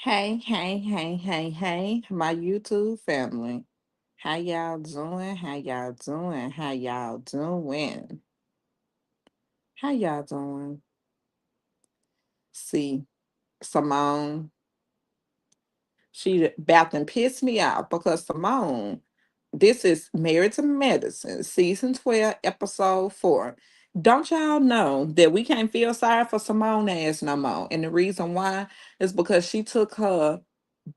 Hey, my YouTube family. How y'all doing? How y'all doing? How y'all doing? How y'all doing? See, Simone, she about to piss me off because Simone, this is Married to Medicine, season 12, episode 4. Don't y'all know that we can't feel sorry for Simone ass no more? And the reason why is because she took her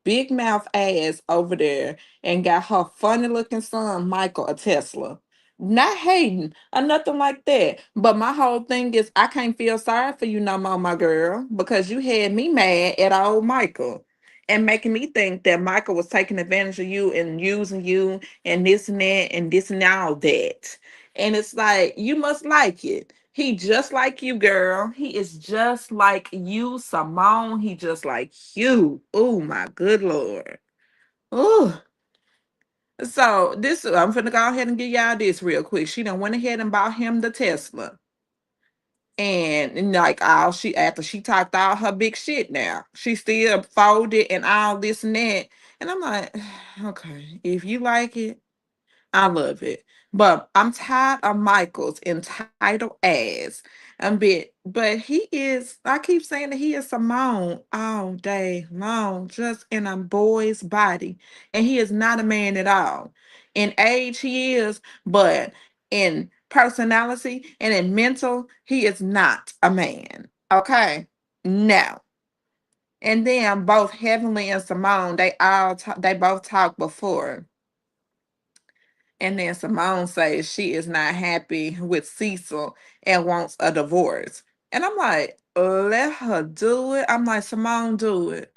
big mouth ass over there and got her funny looking son Michael a Tesla. Not hating or nothing like that. But my whole thing is I can't feel sorry for you no more, my girl, because you had me mad at old Michael and making me think that Michael was taking advantage of you and using you and this and that and this and all that. And it's like you must like it. He just like you, girl. He is just like you, Simone. He just like you. Oh my good lord. Oh, so this I'm finna go ahead and give y'all this real quick. She done went ahead and bought him the Tesla. And like all she after she talked all her big shit now. She still folded and all this and that. And I'm like, okay, if you like it, I love it. But I'm tired of Michael's entitled ass. But he is, I keep saying that he is Simone all day long, just in a boy's body. And he is not a man at all. In age, he is, but in personality and in mental, he is not a man. Okay? No. And then both Heavenly and Simone, they both talked before. And then Simone says she is not happy with Cecil and wants a divorce. And I'm like, let her do it. I'm like, Simone, do it.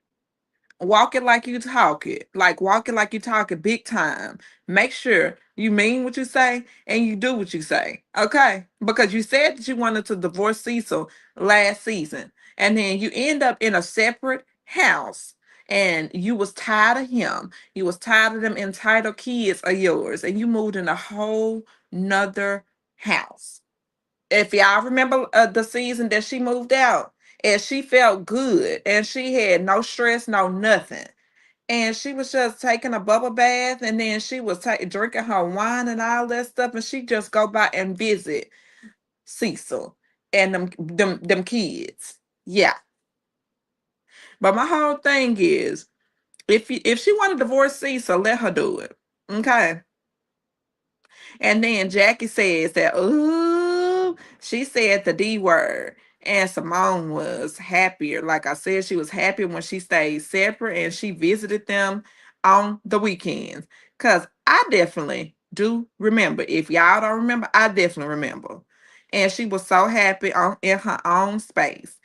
Walk it like you talk it. Like walk it like you talk it big time. Make sure you mean what you say and you do what you say. Okay? Because you said that you wanted to divorce Cecil last season. And then you end up in a separate house. And you was tired of him. You was tired of them entitled kids of yours. And you moved in a whole nother house. If y'all remember the season that she moved out, and she felt good and she had no stress, no nothing. And she was just taking a bubble bath and then she was drinking her wine and all that stuff. And she just go by and visit Cecil and them kids. Yeah. But my whole thing is if she want to divorce Cecil, let her do it. Okay. And then Jackie says that, ooh, she said the D word. And Simone was happier. Like I said, she was happy when she stayed separate and she visited them on the weekends. Because I definitely do remember. If y'all don't remember, I definitely remember. And she was so happy in her own space.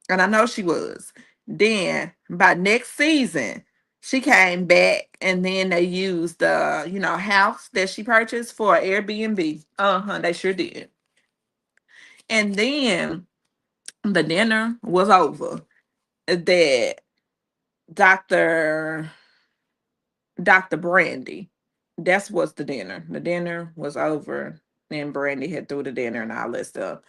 And I know she was. Then by next season, she came back and then they used the, house that she purchased for Airbnb. Uh-huh, they sure did. And then the dinner was over. That Dr. Dr. Brandy. That's what's the dinner. The dinner was over. Then Brandy had threw the dinner and all that stuff.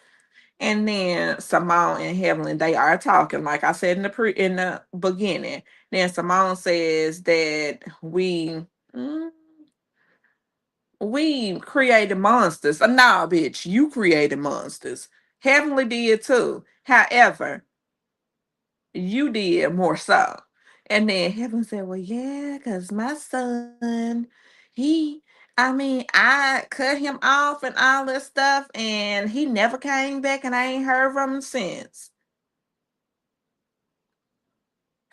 And then Simone and Heavenly, they are talking, like I said in the beginning. Then Simone says that mm, we created monsters. Nah, bitch, you created monsters. Heavenly did too. However, you did more so. And then Heaven said, well, yeah, because my son, I cut him off and all this stuff, and he never came back, and I ain't heard from him since.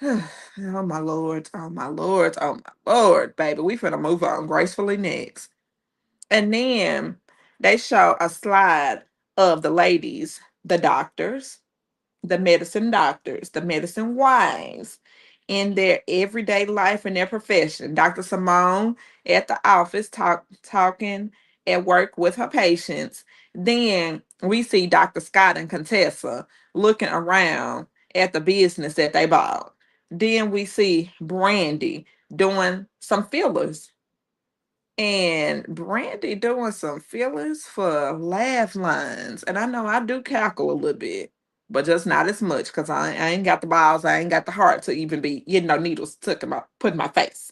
Oh my lord, oh my lord, oh my lord, baby. We finna move on gracefully next. And then they show a slide of the ladies, the doctors, the medicine wives in their everyday life and their profession. Dr. Simone at the office talking at work with her patients. Then we see Dr. Scott and Contessa looking around at the business that they bought. Then we see Brandy doing some fillers and Brandy doing some fillers for laugh lines. And I know I do cackle a little bit. but just not as much because I ain't got the balls, I ain't got the heart to even be getting no needles took in my put in my face.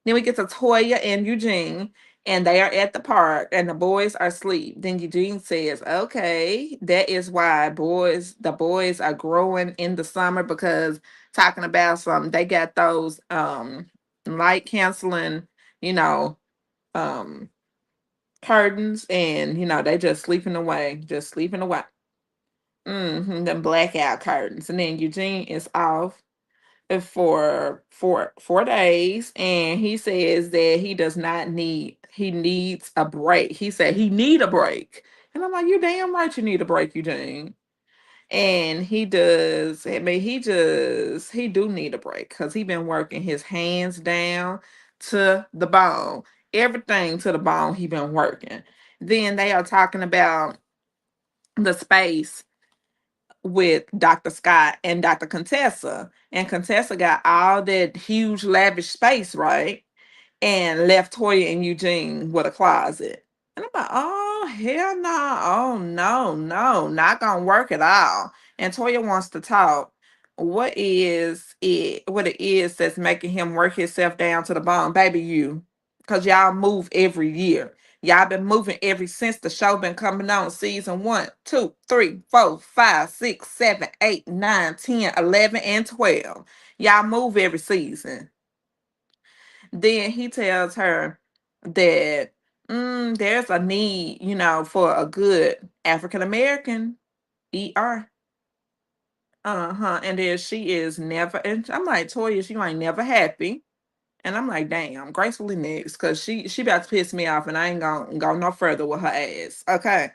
Then we get to Toya and Eugene, and they are at the park, and the boys are asleep. Then Eugene says, "Okay, that is why the boys are growing in the summer because talking about something they got those light canceling, you know, um curtains, and they just sleeping away, just sleeping away. Them blackout curtains." And then Eugene is off for 4 days, and he says that he needs a break. He said he need a break, and I'm like, you damn right you need a break, Eugene. And he does. I mean, he do need a break because he been working his hands down to the bone, everything to the bone. He been working. Then they are talking about the space with Dr. Scott and Dr. Contessa. And Contessa got all that huge lavish space, right? And left Toya and Eugene with a closet. And I'm like, oh hell no. Oh no, no, not gonna work at all. And Toya wants to talk. What it is that's making him work himself down to the bone? Baby, you. Cause y'all move every year. Y'all been moving ever since the show been coming on. Season 1, 2, 3, 4, 5, 6, 7, 8, 9, 10, 11, and 12. Y'all move every season. Then he tells her that there's a need, for a good African American ER. Uh-huh. And then she is never, and I'm like, Toya, she ain't never happy. And I'm like, damn, gracefully next, because she about to piss me off, and I ain't gonna go no further with her ass. Okay.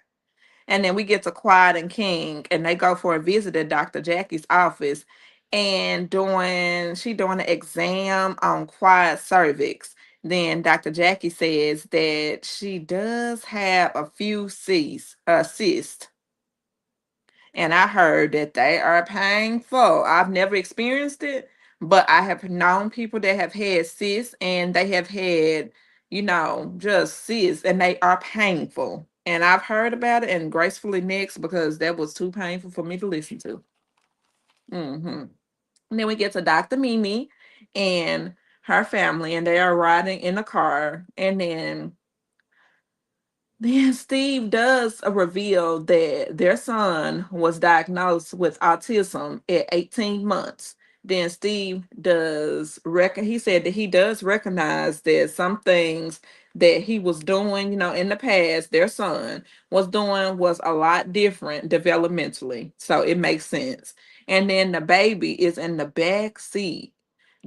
And then we get to Quiet and King, and they go for a visit at Dr. Jackie's office, and she doing an exam on Quiet cervix. Then Dr. Jackie says that she does have a few cysts, and I heard that they are painful. I've never experienced it, but I have known people that have had cysts, and they have had, just cysts, and they are painful. And I've heard about it and gracefully next because that was too painful for me to listen to. hmm And then we get to Dr. Mimi and her family, and they are riding in a car, and then Steve does reveal that their son was diagnosed with autism at 18 months. Then Steve he said that he does recognize that some things that he was doing, in the past, their son was doing was a lot different developmentally. So it makes sense. And then the baby is in the back seat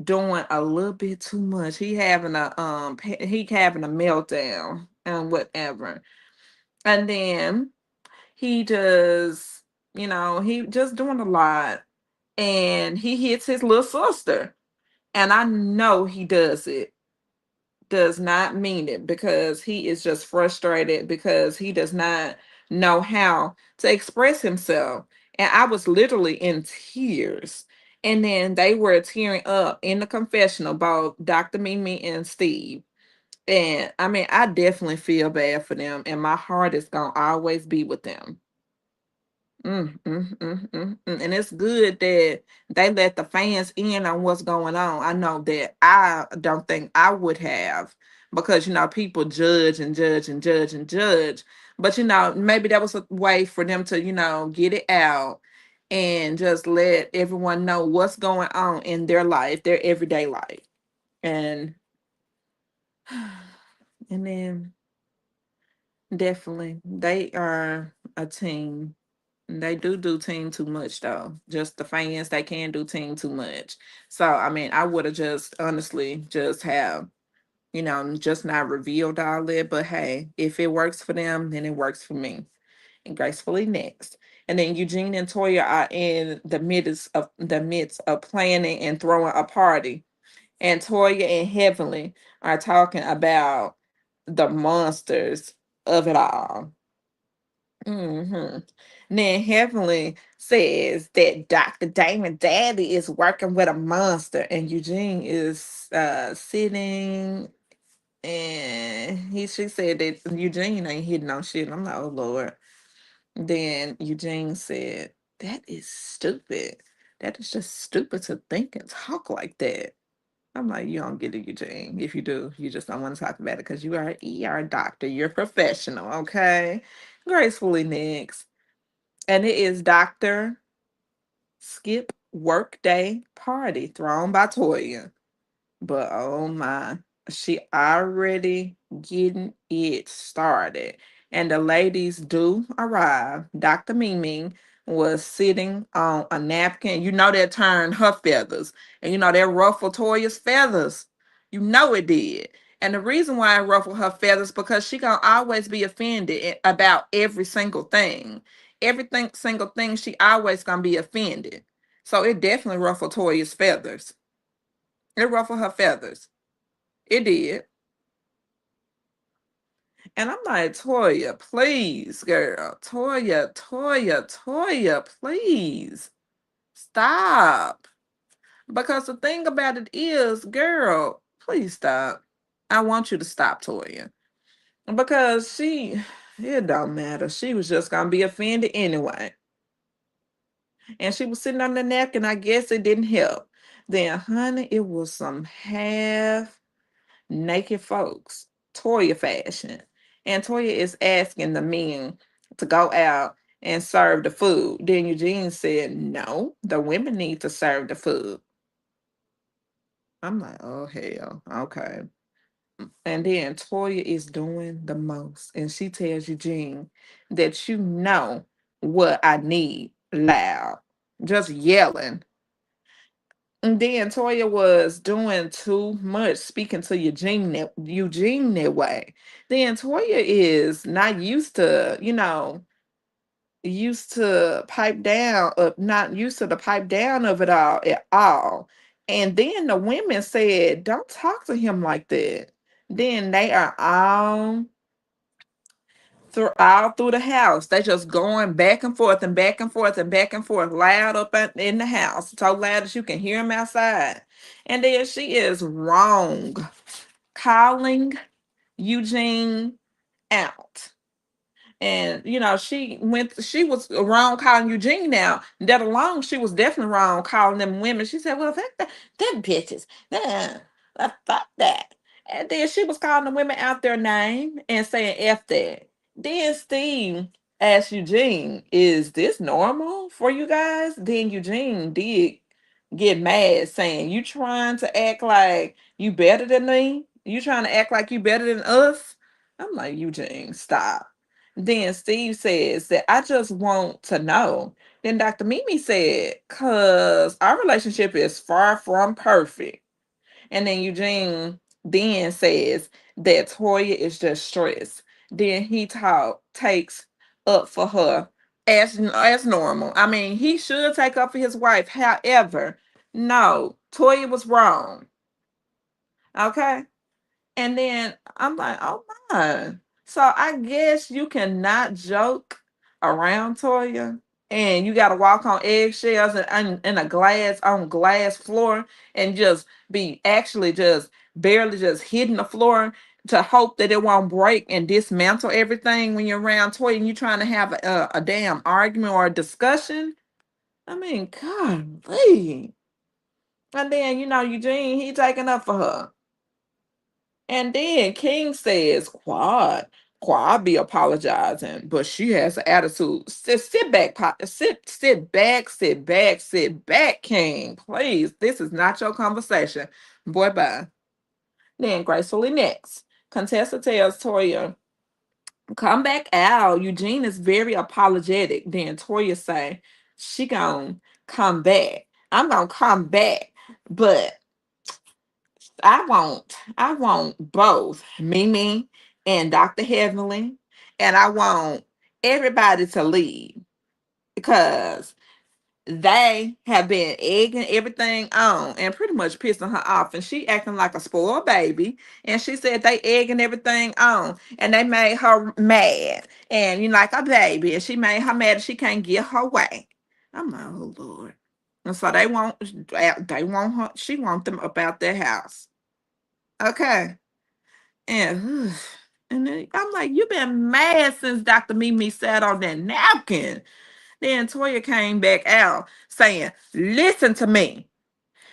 doing a little bit too much. He having a meltdown and whatever. And then he just doing a lot. And he hits his little sister. And I know he does not mean it, because he is just frustrated because he does not know how to express himself. And I was literally in tears. And then they were tearing up in the confessional, both Dr. Mimi and Steve. And I mean, I definitely feel bad for them, and my heart is gonna always be with them. And it's good that they let the fans in on what's going on. I know that I don't think I would have, because people judge and judge and judge and judge. But maybe that was a way for them to get it out and just let everyone know what's going on in their life, their everyday life. And and then definitely they are a team. They do team too much though. Just the fans, they can do team too much. So I mean, I would have just honestly just have, just not revealed all that. But hey, if it works for them, then it works for me. And gracefully next. And then Eugene and Toya are in the midst of planning and throwing a party. And Toya and Heavenly are talking about the monsters of it all. hmm Then Heavenly says that Dr. Damon Daddy is working with a monster, and Eugene is sitting, and she said that Eugene ain't hitting on shit. I'm like, oh Lord. Then Eugene said that is stupid. That is just stupid to think and talk like that. I'm like, you don't get it, Eugene. If you do, you just don't want to talk about it because you are an ER doctor. You're a professional, okay? Gracefully next. And it is Dr. Skip Workday Party thrown by Toya. But oh my, she already getting it started. And the ladies do arrive. Dr. Mimi was sitting on a napkin. You know that turned her feathers. And you know that ruffled Toya's feathers. You know it did. And the reason why I ruffled her feathers because she gonna always be offended about every single thing. Everything single thing she always gonna be offended. So it definitely ruffled Toya's feathers. It ruffled her feathers. It did. And I'm like, Toya, please, girl. Toya, please. Stop. Because the thing about it is, girl, please stop. I want you to stop, Toya. Because it don't matter. She was just going to be offended anyway. And she was sitting on the napkin. I guess it didn't help. Then, honey, it was some half naked folks, Toya fashion. And Toya is asking the men to go out and serve the food. Then Eugene said, no, the women need to serve the food. I'm like, oh, hell, okay. And then Toya is doing the most. And she tells Eugene that you know what I need loud, just yelling. And then Toya was doing too much, speaking to Eugene that way. Then Toya is not used to pipe down, not used to the pipe down of it all at all. And then the women said, "Don't talk to him like that." Then they are all through the house. They just going back and forth and back and forth and back and forth, loud up in the house, so loud that you can hear them outside. And then she is wrong, calling Eugene out. And she was wrong calling Eugene out. That alone, she was definitely wrong calling them women. She said, well, that bitches. Fuck that. And then she was calling the women out their name and saying F that. Then Steve asked Eugene, is this normal for you guys? Then Eugene did get mad, saying, you trying to act like you better than me? You trying to act like you better than us? I'm like, Eugene, stop. Then Steve says that I just want to know. Then Dr. Mimi said, because our relationship is far from perfect. And then Eugene then says that Toya is just stressed. Then he takes up for her as normal. I mean, he should take up for his wife. However, no, Toya was wrong. Okay. And then I'm like, oh my. So I guess you cannot joke around Toya. And you gotta walk on eggshells and in a glass floor and just be actually just barely just hitting the floor to hope that it won't break and dismantle everything when you're around Toya and you're trying to have a damn argument or a discussion. I mean, golly. And then Eugene, he taking up for her. And then King says, Quad be apologizing, but she has an attitude. Sit back, sit back, King. Please, this is not your conversation. Boy, bye. Then gracefully next, Contessa tells Toya, come back out. Eugene is very apologetic. Then Toya say, she gonna come back. I'm gonna come back, but I want both Mimi and Dr. Heavenly, and I want everybody to leave because they have been egging everything on and pretty much pissing her off. And she acting like a spoiled baby. And she said they egging everything on and they made her mad. And like a baby. And she made her mad and she can't get her way. I'm like, oh Lord. And so they want her, she want them up out their house. Okay. And and then I'm like, you've been mad since Dr. Mimi sat on that napkin. Then Toya came back out saying, listen to me.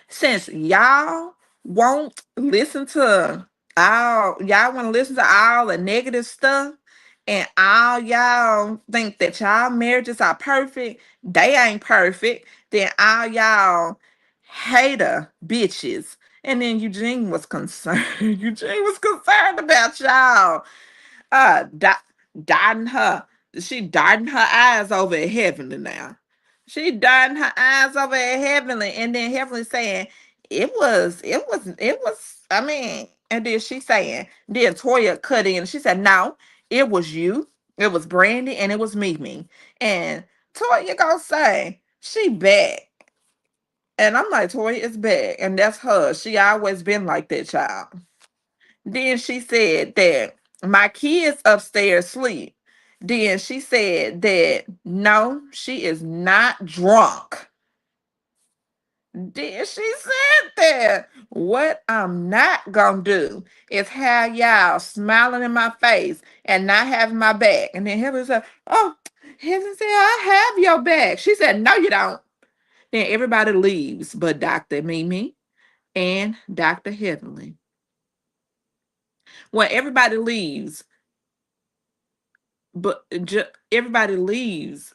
Since y'all won't listen to y'all want to listen to all the negative stuff, and all y'all think that y'all marriages are perfect, they ain't perfect. Then all y'all hater bitches. And then Eugene was concerned. Eugene was concerned about y'all dot, dotting her. She dotting her eyes over at Heavenly now. She dotting her eyes over at Heavenly, and then Heavenly saying, I mean, and then she saying, then Toya cut in, and she said, no, it was you, it was Brandy, and it was Mimi. And Toya gonna say, she back. And I'm like, Toya is back, and that's her. She always been like that child. Then she said that my kids upstairs sleep. Then she said that no, she is not drunk. Then she said that what I'm not gonna do is have y'all smiling in my face and not having my back. And then Heaven said, oh, Heaven said, I have your back. She said, no, you don't. Then everybody leaves but Dr. Mimi and Dr. Heavenly. When everybody leaves, but everybody leaves.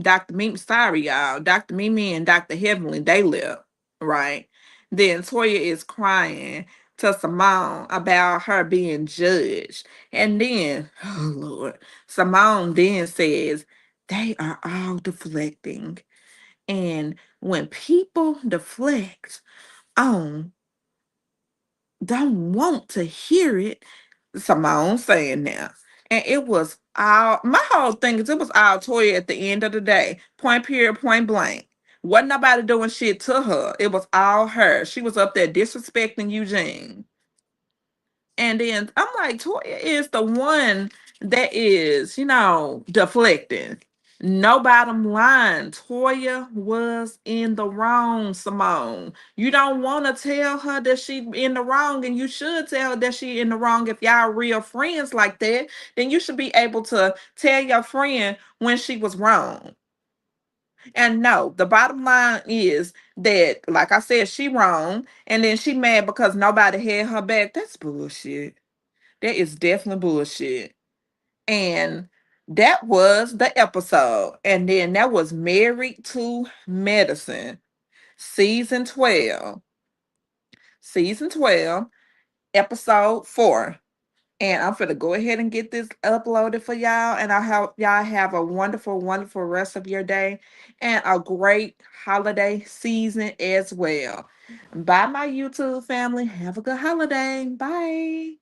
Dr. Mimi, sorry, y'all. Dr. Mimi and Dr. Heavenly, they left, right? Then Toya is crying to Simone about her being judged. And then, oh Lord, Simone then says, they are all deflecting. And when people deflect on don't want to hear it. Simone saying now. And it was all my whole thing is it was all Toya at the end of the day. Point period, point blank. Wasn't nobody doing shit to her. It was all her. She was up there disrespecting Eugene. And then I'm like, Toya is the one that is, deflecting. No bottom line. Toya was in the wrong, Simone. You don't want to tell her that she in the wrong, and you should tell her that she in the wrong. If y'all real friends like that, then you should be able to tell your friend when she was wrong. And no, the bottom line is that, like I said, she wrong, and then she mad because nobody had her back. That's bullshit. That is definitely bullshit. And that was the episode. And then that was Married to Medicine, season 12. Season 12, episode 4. And I'm going to go ahead and get this uploaded for y'all. And I hope y'all have a wonderful, wonderful rest of your day and a great holiday season as well. Bye, my YouTube family. Have a good holiday. Bye.